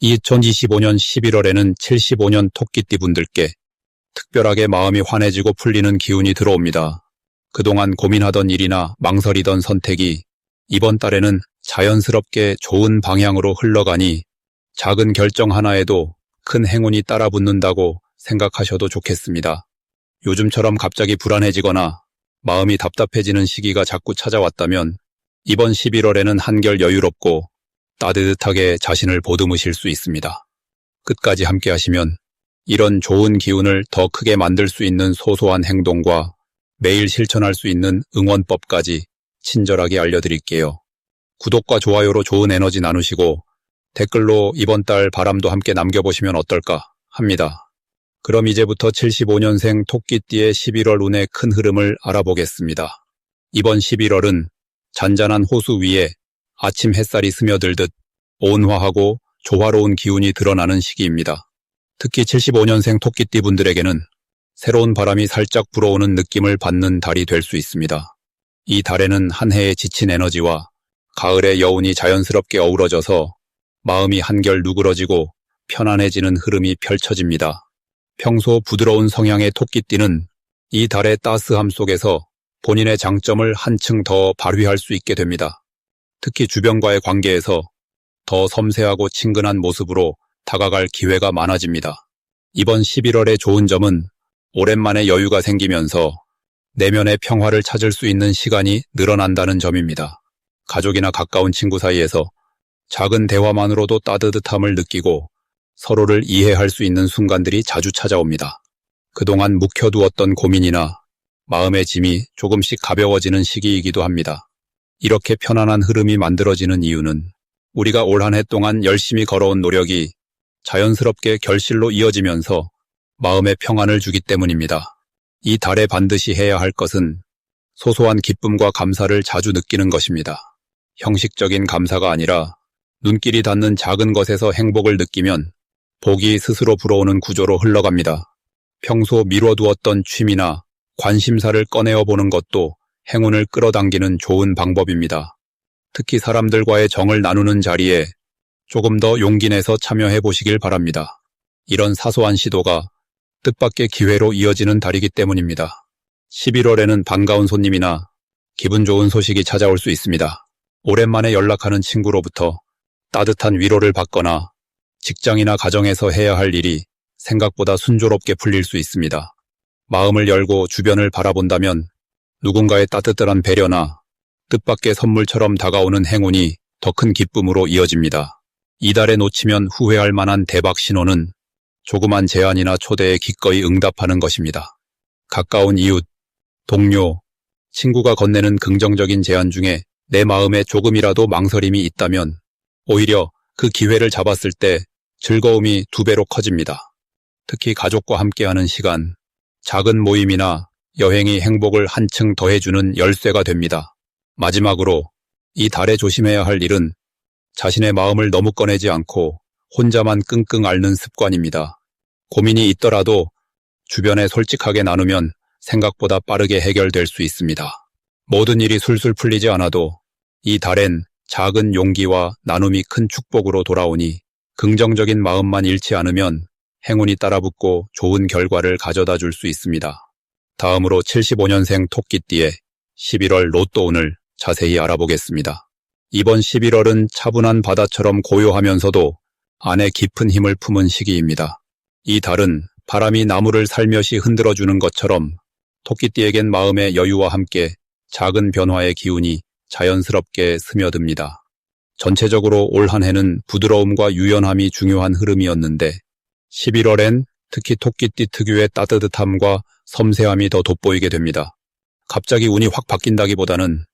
2025년 11월에는 75년 토끼띠 분들께 특별하게 마음이 환해지고 풀리는 기운이 들어옵니다. 그동안 고민하던 일이나 망설이던 선택이 이번 달에는 자연스럽게 좋은 방향으로 흘러가니 작은 결정 하나에도 큰 행운이 따라붙는다고 생각하셔도 좋겠습니다. 요즘처럼 갑자기 불안해지거나 마음이 답답해지는 시기가 자꾸 찾아왔다면 이번 11월에는 한결 여유롭고 따뜻하게 자신을 보듬으실 수 있습니다. 끝까지 함께 하시면 이런 좋은 기운을 더 크게 만들 수 있는 소소한 행동과 매일 실천할 수 있는 응원법까지 친절하게 알려드릴게요. 구독과 좋아요로 좋은 에너지 나누시고 댓글로 이번 달 바람도 함께 남겨보시면 어떨까 합니다. 그럼 이제부터 75년생 토끼띠의 11월 운의 큰 흐름을 알아보겠습니다. 이번 11월은 잔잔한 호수 위에 아침 햇살이 스며들듯 온화하고 조화로운 기운이 드러나는 시기입니다. 특히 75년생 토끼띠 분들에게는 새로운 바람이 살짝 불어오는 느낌을 받는 달이 될 수 있습니다. 이 달에는 한 해의 지친 에너지와 가을의 여운이 자연스럽게 어우러져서 마음이 한결 누그러지고 편안해지는 흐름이 펼쳐집니다. 평소 부드러운 성향의 토끼띠는 이 달의 따스함 속에서 본인의 장점을 한층 더 발휘할 수 있게 됩니다. 특히 주변과의 관계에서 더 섬세하고 친근한 모습으로 다가갈 기회가 많아집니다. 이번 11월의 좋은 점은 오랜만에 여유가 생기면서 내면의 평화를 찾을 수 있는 시간이 늘어난다는 점입니다. 가족이나 가까운 친구 사이에서 작은 대화만으로도 따뜻함을 느끼고 서로를 이해할 수 있는 순간들이 자주 찾아옵니다. 그동안 묵혀두었던 고민이나 마음의 짐이 조금씩 가벼워지는 시기이기도 합니다. 이렇게 편안한 흐름이 만들어지는 이유는 우리가 올 한 해 동안 열심히 걸어온 노력이 자연스럽게 결실로 이어지면서 마음의 평안을 주기 때문입니다. 이 달에 반드시 해야 할 것은 소소한 기쁨과 감사를 자주 느끼는 것입니다. 형식적인 감사가 아니라 눈길이 닿는 작은 것에서 행복을 느끼면 복이 스스로 불어오는 구조로 흘러갑니다. 평소 미뤄두었던 취미나 관심사를 꺼내어 보는 것도 행운을 끌어당기는 좋은 방법입니다. 특히 사람들과의 정을 나누는 자리에 조금 더 용기 내서 참여해 보시길 바랍니다. 이런 사소한 시도가 뜻밖의 기회로 이어지는 달이기 때문입니다. 11월에는 반가운 손님이나 기분 좋은 소식이 찾아올 수 있습니다. 오랜만에 연락하는 친구로부터 따뜻한 위로를 받거나 직장이나 가정에서 해야 할 일이 생각보다 순조롭게 풀릴 수 있습니다. 마음을 열고 주변을 바라본다면 누군가의 따뜻한 배려나 뜻밖의 선물처럼 다가오는 행운이 더 큰 기쁨으로 이어집니다. 이달에 놓치면 후회할 만한 대박 신호는 조그만 제안이나 초대에 기꺼이 응답하는 것입니다. 가까운 이웃, 동료, 친구가 건네는 긍정적인 제안 중에 내 마음에 조금이라도 망설임이 있다면 오히려 그 기회를 잡았을 때 즐거움이 2배로 커집니다. 특히 가족과 함께하는 시간, 작은 모임이나 여행이 행복을 한층 더해주는 열쇠가 됩니다. 마지막으로 이 달에 조심해야 할 일은 자신의 마음을 너무 꺼내지 않고 혼자만 끙끙 앓는 습관입니다. 고민이 있더라도 주변에 솔직하게 나누면 생각보다 빠르게 해결될 수 있습니다. 모든 일이 술술 풀리지 않아도 이 달엔 작은 용기와 나눔이 큰 축복으로 돌아오니 긍정적인 마음만 잃지 않으면 행운이 따라붙고 좋은 결과를 가져다 줄 수 있습니다. 다음으로 75년생 토끼띠의 11월 로또운을 자세히 알아보겠습니다. 이번 11월은 차분한 바다처럼 고요하면서도 안에 깊은 힘을 품은 시기입니다. 이 달은 바람이 나무를 살며시 흔들어주는 것처럼 토끼띠에겐 마음의 여유와 함께 작은 변화의 기운이 자연스럽게 스며듭니다. 전체적으로 올 한 해는 부드러움과 유연함이 중요한 흐름이었는데 11월엔 특히 토끼띠 특유의 따뜻함과 섬세함이 더 돋보이게 됩니다. 갑자기 운이 확 바뀐다기보다는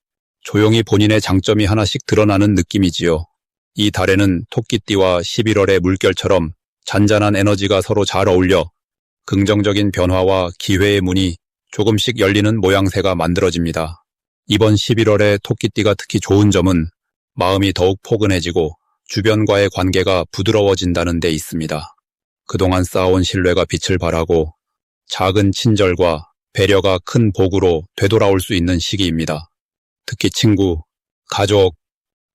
조용히 본인의 장점이 하나씩 드러나는 느낌이지요. 이 달에는 토끼띠와 11월의 물결처럼 잔잔한 에너지가 서로 잘 어울려 긍정적인 변화와 기회의 문이 조금씩 열리는 모양새가 만들어집니다. 이번 11월에 토끼띠가 특히 좋은 점은 마음이 더욱 포근해지고 주변과의 관계가 부드러워진다는 데 있습니다. 그동안 쌓아온 신뢰가 빛을 발하고 작은 친절과 배려가 큰 복으로 되돌아올 수 있는 시기입니다. 특히 친구, 가족,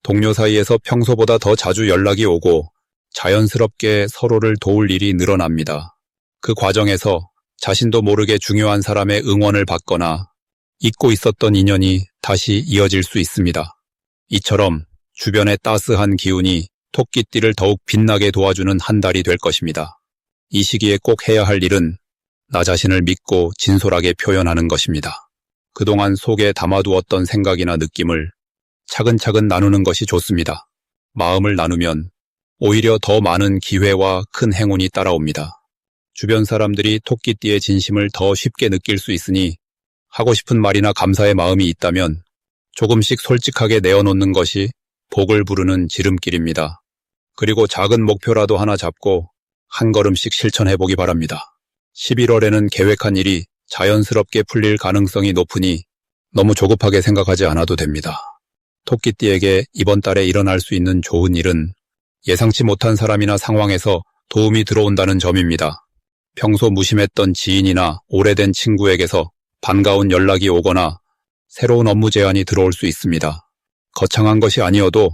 동료 사이에서 평소보다 더 자주 연락이 오고 자연스럽게 서로를 도울 일이 늘어납니다. 그 과정에서 자신도 모르게 중요한 사람의 응원을 받거나 잊고 있었던 인연이 다시 이어질 수 있습니다. 이처럼 주변의 따스한 기운이 토끼띠를 더욱 빛나게 도와주는 한 달이 될 것입니다. 이 시기에 꼭 해야 할 일은 나 자신을 믿고 진솔하게 표현하는 것입니다. 그동안 속에 담아두었던 생각이나 느낌을 차근차근 나누는 것이 좋습니다. 마음을 나누면 오히려 더 많은 기회와 큰 행운이 따라옵니다. 주변 사람들이 토끼띠의 진심을 더 쉽게 느낄 수 있으니 하고 싶은 말이나 감사의 마음이 있다면 조금씩 솔직하게 내어놓는 것이 복을 부르는 지름길입니다. 그리고 작은 목표라도 하나 잡고 한 걸음씩 실천해보기 바랍니다. 11월에는 계획한 일이 자연스럽게 풀릴 가능성이 높으니 너무 조급하게 생각하지 않아도 됩니다. 토끼띠에게 이번 달에 일어날 수 있는 좋은 일은 예상치 못한 사람이나 상황에서 도움이 들어온다는 점입니다. 평소 무심했던 지인이나 오래된 친구에게서 반가운 연락이 오거나 새로운 업무 제안이 들어올 수 있습니다. 거창한 것이 아니어도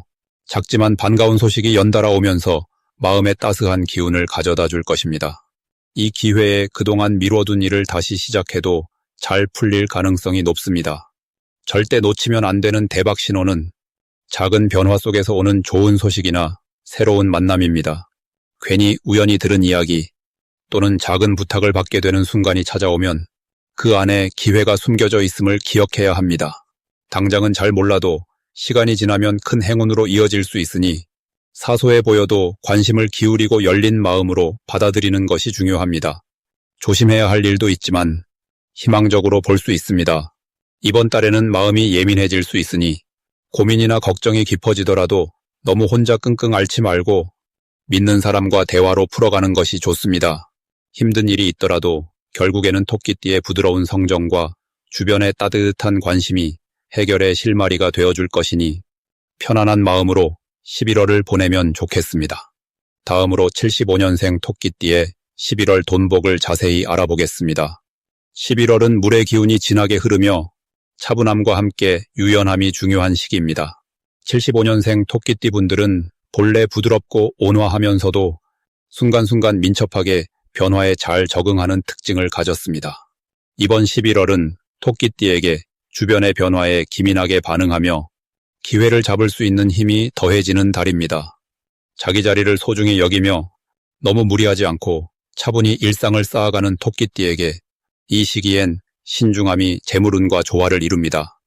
작지만 반가운 소식이 연달아 오면서 마음의 따스한 기운을 가져다 줄 것입니다. 이 기회에 그동안 미뤄둔 일을 다시 시작해도 잘 풀릴 가능성이 높습니다. 절대 놓치면 안 되는 대박 신호는 작은 변화 속에서 오는 좋은 소식이나 새로운 만남입니다. 괜히 우연히 들은 이야기 또는 작은 부탁을 받게 되는 순간이 찾아오면 그 안에 기회가 숨겨져 있음을 기억해야 합니다. 당장은 잘 몰라도 시간이 지나면 큰 행운으로 이어질 수 있으니 사소해 보여도 관심을 기울이고 열린 마음으로 받아들이는 것이 중요합니다. 조심해야 할 일도 있지만 희망적으로 볼 수 있습니다. 이번 달에는 마음이 예민해질 수 있으니 고민이나 걱정이 깊어지더라도 너무 혼자 끙끙 앓지 말고 믿는 사람과 대화로 풀어가는 것이 좋습니다. 힘든 일이 있더라도 결국에는 토끼띠의 부드러운 성정과 주변의 따뜻한 관심이 해결의 실마리가 되어줄 것이니 편안한 마음으로 11월을 보내면 좋겠습니다. 다음으로 75년생 토끼띠의 11월 돈복을 자세히 알아보겠습니다. 11월은 물의 기운이 진하게 흐르며 차분함과 함께 유연함이 중요한 시기입니다. 75년생 토끼띠 분들은 본래 부드럽고 온화하면서도 순간순간 민첩하게 변화에 잘 적응하는 특징을 가졌습니다. 이번 11월은 토끼띠에게 주변의 변화에 기민하게 반응하며 기회를 잡을 수 있는 힘이 더해지는 달입니다. 자기 자리를 소중히 여기며 너무 무리하지 않고 차분히 일상을 쌓아가는 토끼띠에게 이 시기엔 신중함이 재물운과 조화를 이룹니다.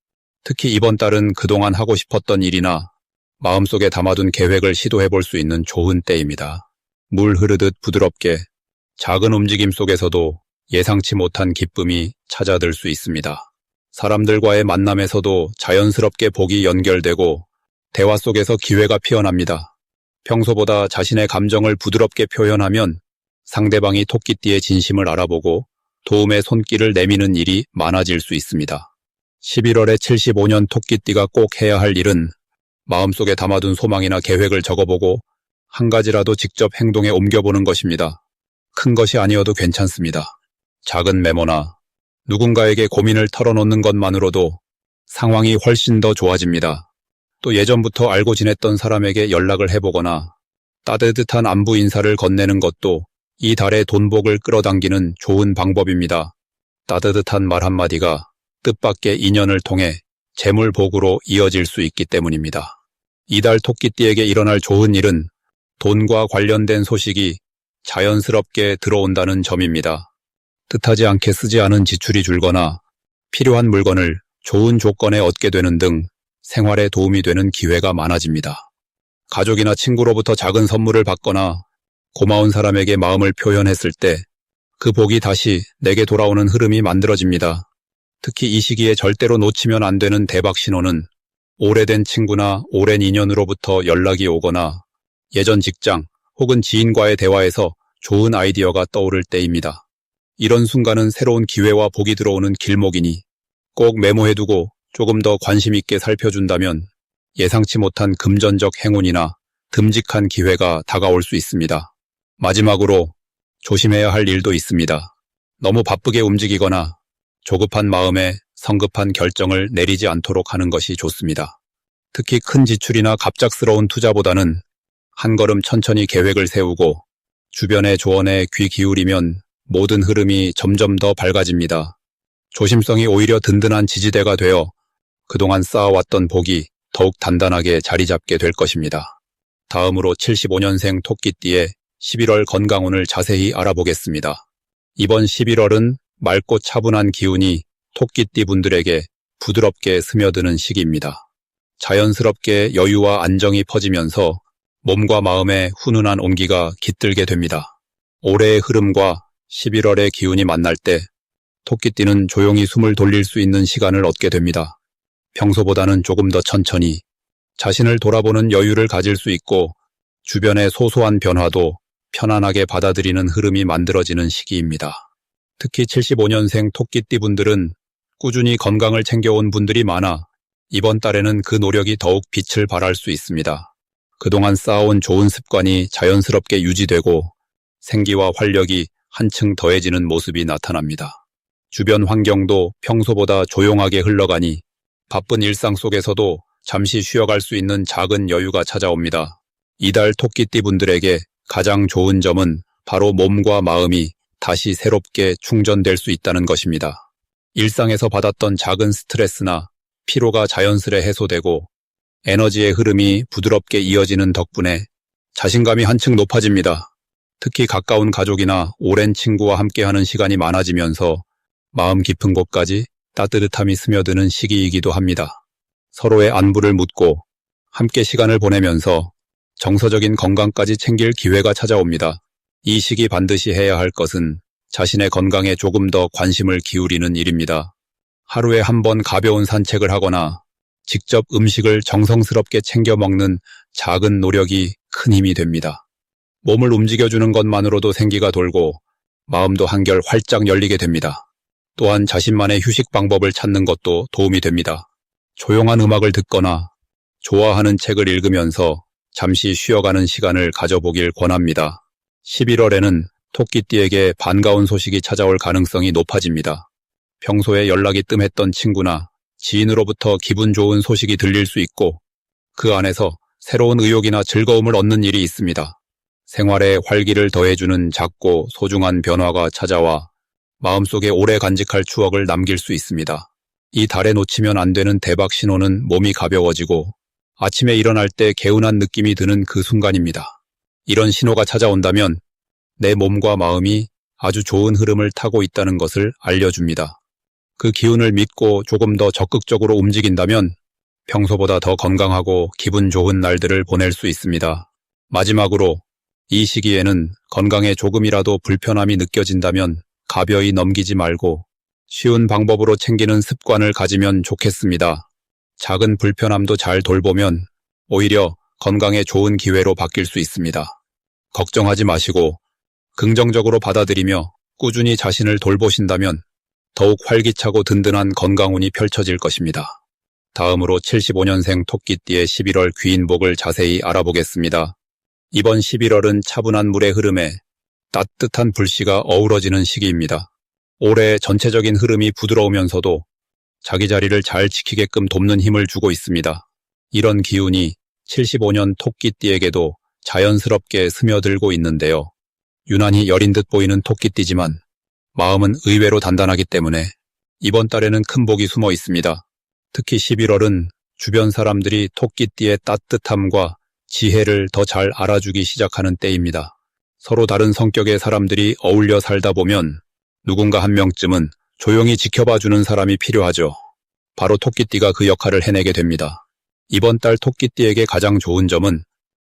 특히 이번 달은 그동안 하고 싶었던 일이나 마음속에 담아둔 계획을 시도해볼 수 있는 좋은 때입니다. 물 흐르듯 부드럽게 작은 움직임 속에서도 예상치 못한 기쁨이 찾아들 수 있습니다. 사람들과의 만남에서도 자연스럽게 복이 연결되고 대화 속에서 기회가 피어납니다. 평소보다 자신의 감정을 부드럽게 표현하면 상대방이 토끼띠의 진심을 알아보고 도움의 손길을 내미는 일이 많아질 수 있습니다. 11월에 75년 토끼띠가 꼭 해야 할 일은 마음속에 담아둔 소망이나 계획을 적어보고 한 가지라도 직접 행동에 옮겨보는 것입니다. 큰 것이 아니어도 괜찮습니다. 작은 메모나 누군가에게 고민을 털어놓는 것만으로도 상황이 훨씬 더 좋아집니다. 또 예전부터 알고 지냈던 사람에게 연락을 해보거나 따뜻한 안부 인사를 건네는 것도 이 달의 돈복을 끌어당기는 좋은 방법입니다. 따뜻한 말 한마디가 뜻밖의 인연을 통해 재물복으로 이어질 수 있기 때문입니다. 이달 토끼띠에게 일어날 좋은 일은 돈과 관련된 소식이 자연스럽게 들어온다는 점입니다. 뜻하지 않게 쓰지 않은 지출이 줄거나 필요한 물건을 좋은 조건에 얻게 되는 등 생활에 도움이 되는 기회가 많아집니다. 가족이나 친구로부터 작은 선물을 받거나 고마운 사람에게 마음을 표현했을 때 그 복이 다시 내게 돌아오는 흐름이 만들어집니다. 특히 이 시기에 절대로 놓치면 안 되는 대박 신호는 오래된 친구나 오랜 인연으로부터 연락이 오거나 예전 직장 혹은 지인과의 대화에서 좋은 아이디어가 떠오를 때입니다. 이런 순간은 새로운 기회와 복이 들어오는 길목이니 꼭 메모해두고 조금 더 관심 있게 살펴준다면 예상치 못한 금전적 행운이나 듬직한 기회가 다가올 수 있습니다. 마지막으로 조심해야 할 일도 있습니다. 너무 바쁘게 움직이거나 조급한 마음에 성급한 결정을 내리지 않도록 하는 것이 좋습니다. 특히 큰 지출이나 갑작스러운 투자보다는 한 걸음 천천히 계획을 세우고 주변의 조언에 귀 기울이면 모든 흐름이 점점 더 밝아집니다. 조심성이 오히려 든든한 지지대가 되어 그동안 쌓아왔던 복이 더욱 단단하게 자리 잡게 될 것입니다. 다음으로 75년생 토끼띠의 11월 건강운을 자세히 알아보겠습니다. 이번 11월은 맑고 차분한 기운이 토끼띠 분들에게 부드럽게 스며드는 시기입니다. 자연스럽게 여유와 안정이 퍼지면서 몸과 마음의 훈훈한 온기가 깃들게 됩니다. 올해의 흐름과 11월의 기운이 만날 때 토끼띠는 조용히 숨을 돌릴 수 있는 시간을 얻게 됩니다. 평소보다는 조금 더 천천히 자신을 돌아보는 여유를 가질 수 있고 주변의 소소한 변화도 편안하게 받아들이는 흐름이 만들어지는 시기입니다. 특히 75년생 토끼띠 분들은 꾸준히 건강을 챙겨온 분들이 많아 이번 달에는 그 노력이 더욱 빛을 발할 수 있습니다. 그동안 쌓아온 좋은 습관이 자연스럽게 유지되고 생기와 활력이 한층 더해지는 모습이 나타납니다. 주변 환경도 평소보다 조용하게 흘러가니 바쁜 일상 속에서도 잠시 쉬어갈 수 있는 작은 여유가 찾아옵니다. 이달 토끼띠 분들에게 가장 좋은 점은 바로 몸과 마음이 다시 새롭게 충전될 수 있다는 것입니다. 일상에서 받았던 작은 스트레스나 피로가 자연스레 해소되고 에너지의 흐름이 부드럽게 이어지는 덕분에 자신감이 한층 높아집니다. 특히 가까운 가족이나 오랜 친구와 함께하는 시간이 많아지면서 마음 깊은 곳까지 따뜻함이 스며드는 시기이기도 합니다. 서로의 안부를 묻고 함께 시간을 보내면서 정서적인 건강까지 챙길 기회가 찾아옵니다. 이 시기 반드시 해야 할 것은 자신의 건강에 조금 더 관심을 기울이는 일입니다. 하루에 한 번 가벼운 산책을 하거나 직접 음식을 정성스럽게 챙겨 먹는 작은 노력이 큰 힘이 됩니다. 몸을 움직여주는 것만으로도 생기가 돌고 마음도 한결 활짝 열리게 됩니다. 또한 자신만의 휴식 방법을 찾는 것도 도움이 됩니다. 조용한 음악을 듣거나 좋아하는 책을 읽으면서 잠시 쉬어가는 시간을 가져보길 권합니다. 11월에는 토끼띠에게 반가운 소식이 찾아올 가능성이 높아집니다. 평소에 연락이 뜸했던 친구나 지인으로부터 기분 좋은 소식이 들릴 수 있고 그 안에서 새로운 의욕이나 즐거움을 얻는 일이 있습니다. 생활에 활기를 더해주는 작고 소중한 변화가 찾아와 마음속에 오래 간직할 추억을 남길 수 있습니다. 이 달에 놓치면 안 되는 대박 신호는 몸이 가벼워지고 아침에 일어날 때 개운한 느낌이 드는 그 순간입니다. 이런 신호가 찾아온다면 내 몸과 마음이 아주 좋은 흐름을 타고 있다는 것을 알려줍니다. 그 기운을 믿고 조금 더 적극적으로 움직인다면 평소보다 더 건강하고 기분 좋은 날들을 보낼 수 있습니다. 마지막으로 이 시기에는 건강에 조금이라도 불편함이 느껴진다면 가벼이 넘기지 말고 쉬운 방법으로 챙기는 습관을 가지면 좋겠습니다. 작은 불편함도 잘 돌보면 오히려 건강에 좋은 기회로 바뀔 수 있습니다. 걱정하지 마시고 긍정적으로 받아들이며 꾸준히 자신을 돌보신다면 더욱 활기차고 든든한 건강운이 펼쳐질 것입니다. 다음으로 75년생 토끼띠의 11월 귀인복을 자세히 알아보겠습니다. 이번 11월은 차분한 물의 흐름에 따뜻한 불씨가 어우러지는 시기입니다. 올해 전체적인 흐름이 부드러우면서도 자기 자리를 잘 지키게끔 돕는 힘을 주고 있습니다. 이런 기운이 75년 토끼띠에게도 자연스럽게 스며들고 있는데요. 유난히 여린 듯 보이는 토끼띠지만 마음은 의외로 단단하기 때문에 이번 달에는 큰 복이 숨어 있습니다. 특히 11월은 주변 사람들이 토끼띠의 따뜻함과 지혜를 더 잘 알아주기 시작하는 때입니다. 서로 다른 성격의 사람들이 어울려 살다 보면 누군가 한 명쯤은 조용히 지켜봐주는 사람이 필요하죠. 바로 토끼띠가 그 역할을 해내게 됩니다. 이번 달 토끼띠에게 가장 좋은 점은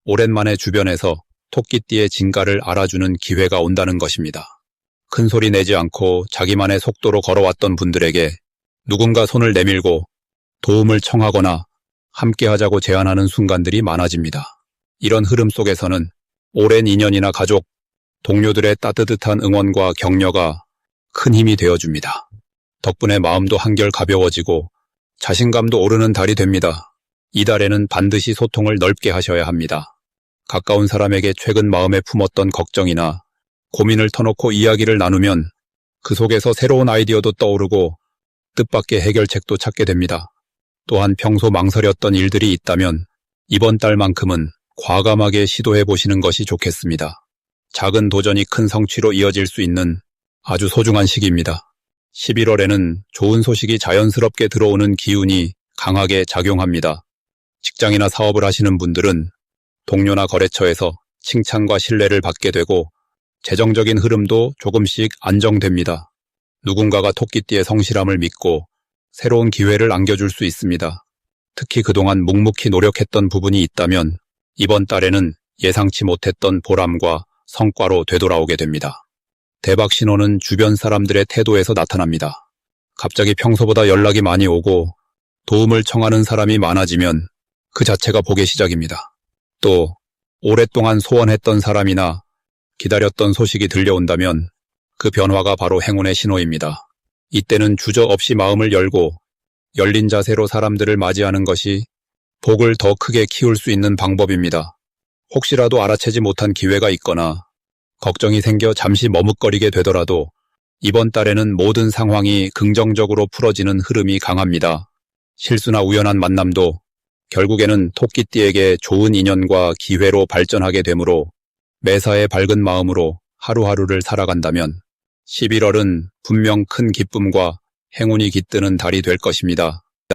오랜만에 주변에서 토끼띠의 진가를 알아주는 기회가 온다는 것입니다. 큰 소리 내지 않고 자기만의 속도로 걸어왔던 분들에게 누군가 손을 내밀고 도움을 청하거나 함께하자고 제안하는 순간들이 많아집니다. 이런 흐름 속에서는 오랜 인연이나 가족, 동료들의 따뜻한 응원과 격려가 큰 힘이 되어줍니다. 덕분에 마음도 한결 가벼워지고 자신감도 오르는 달이 됩니다. 이 달에는 반드시 소통을 넓게 하셔야 합니다. 가까운 사람에게 최근 마음에 품었던 걱정이나 고민을 터놓고 이야기를 나누면 그 속에서 새로운 아이디어도 떠오르고 뜻밖의 해결책도 찾게 됩니다. 또한 평소 망설였던 일들이 있다면 이번 달만큼은 과감하게 시도해 보시는 것이 좋겠습니다. 작은 도전이 큰 성취로 이어질 수 있는 아주 소중한 시기입니다. 11월에는 좋은 소식이 자연스럽게 들어오는 기운이 강하게 작용합니다. 직장이나 사업을 하시는 분들은 동료나 거래처에서 칭찬과 신뢰를 받게 되고 재정적인 흐름도 조금씩 안정됩니다. 누군가가 토끼띠의 성실함을 믿고 새로운 기회를 안겨줄 수 있습니다. 특히 그동안 묵묵히 노력했던 부분이 있다면 이번 달에는 예상치 못했던 보람과 성과로 되돌아오게 됩니다. 대박 신호는 주변 사람들의 태도에서 나타납니다. 갑자기 평소보다 연락이 많이 오고 도움을 청하는 사람이 많아지면 그 자체가 복의 시작입니다. 또 오랫동안 소원했던 사람이나 기다렸던 소식이 들려온다면 그 변화가 바로 행운의 신호입니다. 이때는 주저없이 마음을 열고 열린 자세로 사람들을 맞이하는 것이 복을 더 크게 키울 수 있는 방법입니다. 혹시라도 알아채지 못한 기회가 있거나 걱정이 생겨 잠시 머뭇거리게 되더라도 이번 달에는 모든 상황이 긍정적으로 풀어지는 흐름이 강합니다. 실수나 우연한 만남도 결국에는 토끼띠에게 좋은 인연과 기회로 발전하게 되므로 매사에 밝은 마음으로 하루하루를 살아간다면 11월은 분명 큰 기쁨과 행운이 깃드는 달이 될 것입니다.